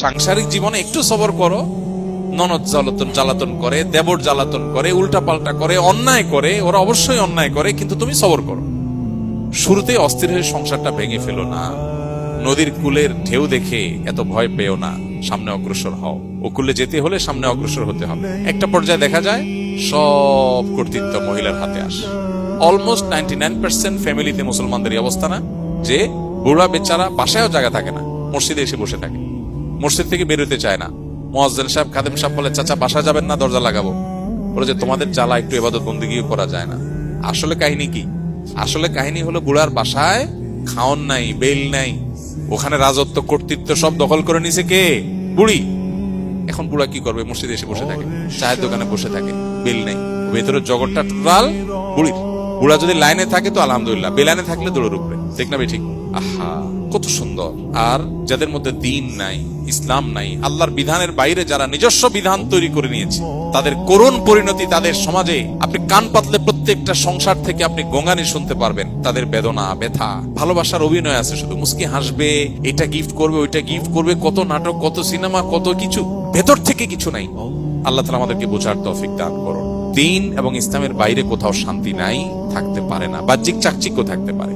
সাংসারিক জীবনে একটু সবর করো। ননদ জ্বালাতন করে, দেবর জ্বালাতন করে, উল্টা পাল্টা করে, অন্যায় করে, ওরা অবশ্যই অন্যায় করে, কিন্তু তুমি সবর করো। শুরুতে অস্থির হয়ে সংসারটা ভেঙে ফেলো না। নদীর কূলের ঢেউ দেখে এত ভয় পেও না, সামনে অগ্রসর হও। ও কূলে যেতে হলে সামনে অগ্রসর হতে হবে। একটা পর্যায়ে দেখা যায় সব কর্তৃত্ব মহিলার হাতে আসে। অলমোস্ট 99% ফ্যামিলিতে মুসলমানদের অবস্থা না, যে বুড়া বেচারা বাসায়ও জায়গা থাকে না, মসজিদে এসে বসে থাকে, মসজিদ থেকে বেরোতে চায় না। মুয়াজ্জিন সাহেব, খাদেম সাহেব বলে, চাচা বাসা যাবেন না, দরজা লাগাবো। বলে যে তোমাদের জ্বালা একটু ইবাদত বন্দেগিও করা যায় না। আসলে কাহিনী কি? আসলে কাহিনী হলো বুড়ার বাসায় খাওন নাই, বেল নাই, ওখানে রাজত্ব কর্তৃত্ব সব দখল করে নিছে কে? বুড়ি। এখন বুড়া কি করবে? মসজিদে এসে বসে থাকে, চায়ের দোকানে বসে থাকে, বেল নাই, ভেতরের জগৎটা টোটাল বুড়ির। বুড়া যদি লাইনে থাকে তো আলহামদুলিল্লাহ, বেলাইনে থাকলে দৌড়ের উপরে। ঠিক না ঠিক? আহা, কত সুন্দর। আর যাদের মধ্যে দিন নাই, ইসলাম নাই, আল্লাহর বিধানের বাইরে যারা নিজস্ব বিধান তৈরি করে নিয়েছে, তাদের করুণ পরিণতি তাদের সমাজে আপনি কান পাতলে প্রত্যেকটা সংসার থেকে আপনি গঙ্গানি শুনতে পারবেন। তাদের বেদনা, ব্যথা, ভালোবাসার অভিনয় আছে, শুধু মুস্কি হাসবে, এটা গিফট করবে, ওইটা গিফট করবে, কত নাটক, কত সিনেমা, কত কিছু, ভেতর থেকে কিছু নাই। আল্লাহ তাআলা আমাদেরকে বোঝার তৌফিক দান করুন। দিন এবং ইসলামের বাইরে কোথাও শান্তি নাই, থাকতে পারে না, বাহ্যিক চাকচিক্য থাকতে পারে।